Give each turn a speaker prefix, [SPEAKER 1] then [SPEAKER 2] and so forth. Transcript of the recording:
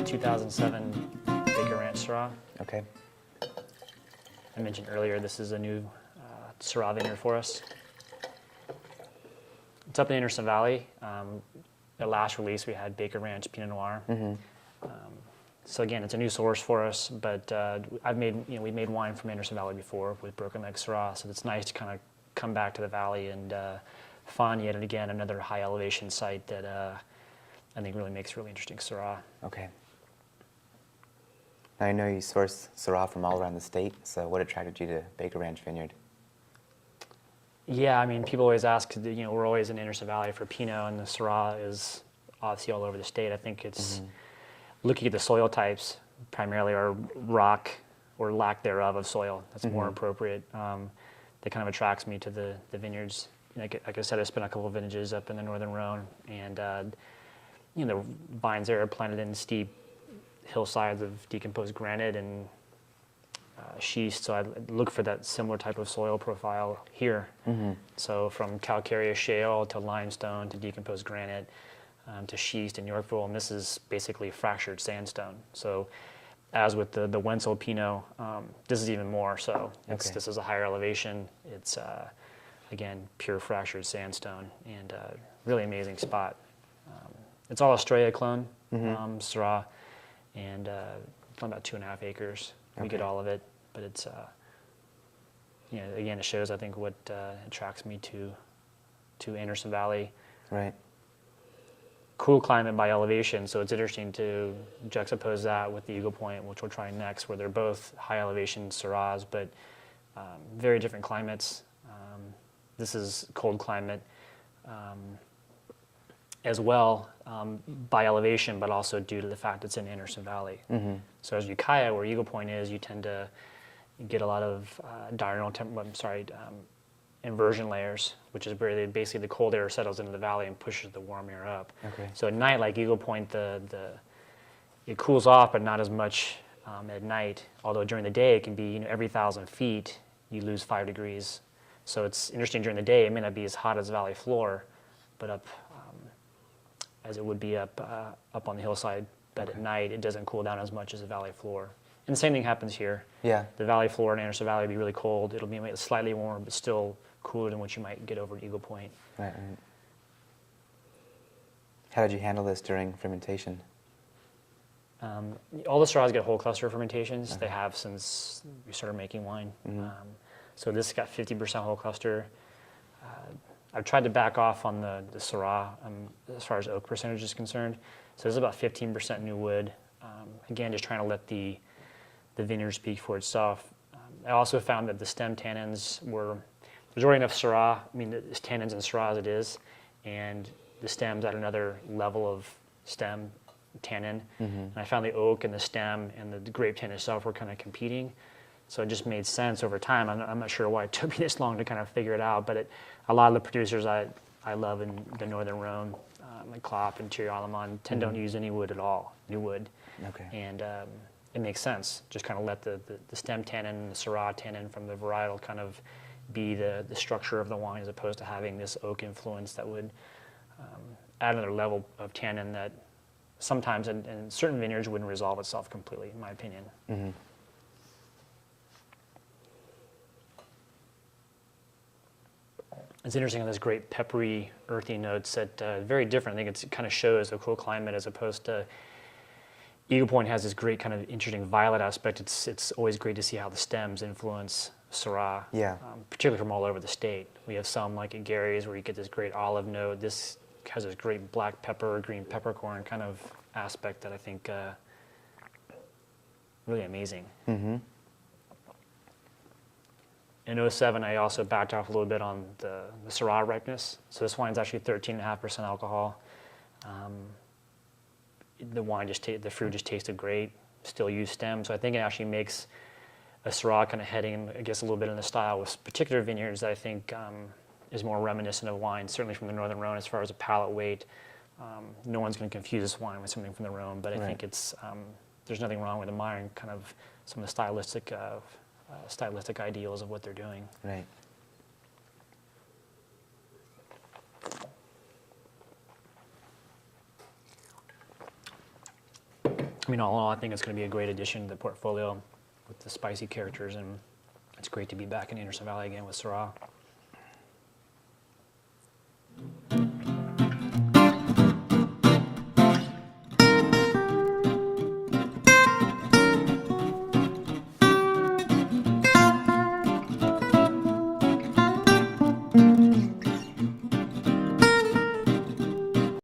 [SPEAKER 1] 2007 Baker Ranch Syrah.
[SPEAKER 2] Okay.
[SPEAKER 1] I mentioned earlier this is a new Syrah vineyard for us. It's up in Anderson Valley. At last release, we had Baker Ranch Pinot Noir. So again, it's a new source for us, but we've made wine from Anderson Valley before with Broken Leg Syrah, so it's nice to kind of come back to the valley and find yet again another high elevation site that I think really makes really interesting Syrah.
[SPEAKER 2] Okay. Now I know you source Syrah from all around the state, so what attracted you to Baker Ranch Vineyard?
[SPEAKER 1] Yeah, I mean, people always ask, we're always in Anderson Valley for Pinot, and the Syrah is obviously all over the state. I think it's looking at the soil types, primarily our rock or lack thereof of soil. That's more appropriate. That kind of attracts me to the vineyards. Like I said, I spent a couple of vintages up in the northern Rhone, and the vines there are planted in steep hillsides of decomposed granite and schist. So I look for that similar type of soil profile here. So from calcareous shale to limestone to decomposed granite to schist in Yorkville, and this is basically fractured sandstone. So as with the Wenzel Pinot, this is even more so. This is a higher elevation. It's again pure fractured sandstone, and really amazing spot. It's all Australia clone Syrah, and it's about 2.5 acres. We get all of it, but it's again, it shows I think what attracts me to Anderson Valley.
[SPEAKER 2] Right.
[SPEAKER 1] Cool climate by elevation, so it's interesting to juxtapose that with the Eagle Point, which we'll try next, where they're both high elevation Syrahs, but very different climates. This is cold climate as well by elevation, but also due to the fact it's in Anderson Valley. So as Ukiah, where Eagle Point is, you tend to get a lot of diurnal inversion layers, which is where basically the cold air settles into the valley and pushes the warm air up. So at night, like Eagle Point, it cools off, but not as much at night. Although during the day, it can be every 1,000 feet you lose 5 degrees. So it's interesting during the day. It may not be as hot as valley floor, but up as it would be up on the hillside. But at night, it doesn't cool down as much as the valley floor. And the same thing happens here.
[SPEAKER 2] Yeah.
[SPEAKER 1] The valley floor in Anderson Valley will be really cold. It'll be slightly warmer, but still cooler than what you might get over at Eagle Point.
[SPEAKER 2] Right. How did you handle this during fermentation?
[SPEAKER 1] All the Syrahs get whole cluster fermentations. They have since we started making wine. So this got 50% whole cluster. I've tried to back off on the Syrah as far as oak percentage is concerned. So this is about 15% new wood. Again, just trying to let the vineyard speak for itself. I also found that the stem tannins there's already enough Syrah, there's tannins in Syrah as it is, and the stem's at another level of stem tannin. And I found the oak and the stem and the grape tannin itself were kind of competing. So it just made sense over time. I'm not sure why it took me this long to kind of figure it out, but a lot of the producers I love in the northern Rhone, like Klopp and Thierry Allemande, don't use any wood at all, new wood. And it makes sense. Just kind of let the stem tannin and the Syrah tannin from the varietal kind of be the structure of the wine, as opposed to having this oak influence that would add another level of tannin that sometimes in certain vineyards wouldn't resolve itself completely, in my opinion. It's interesting on this great peppery, earthy notes that very different. I think it kind of shows a cool climate as opposed to Eagle Point has this great kind of interesting violet aspect. It's always great to see how the stems influence Syrah, particularly from all over the state. We have some like at Gary's where you get this great olive note. This has this great black pepper, green peppercorn kind of aspect that I think really amazing. In 07, I also backed off a little bit on the Syrah ripeness. So this wine's actually 13.5% alcohol. The fruit just tasted great. Still used stem, so I think it actually makes a Syrah kind of heading, I guess, a little bit in the style with particular vineyards that I think is more reminiscent of wine, certainly from the northern Rhone as far as a palate weight. No one's going to confuse this wine with something from the Rhone, but I think it's there's nothing wrong with admiring kind of some of the stylistic ideals of what they're doing.
[SPEAKER 2] Right.
[SPEAKER 1] I mean, all in all, I think it's going to be a great addition to the portfolio with the spicy characters, and it's great to be back in Anderson Valley again with Syrah.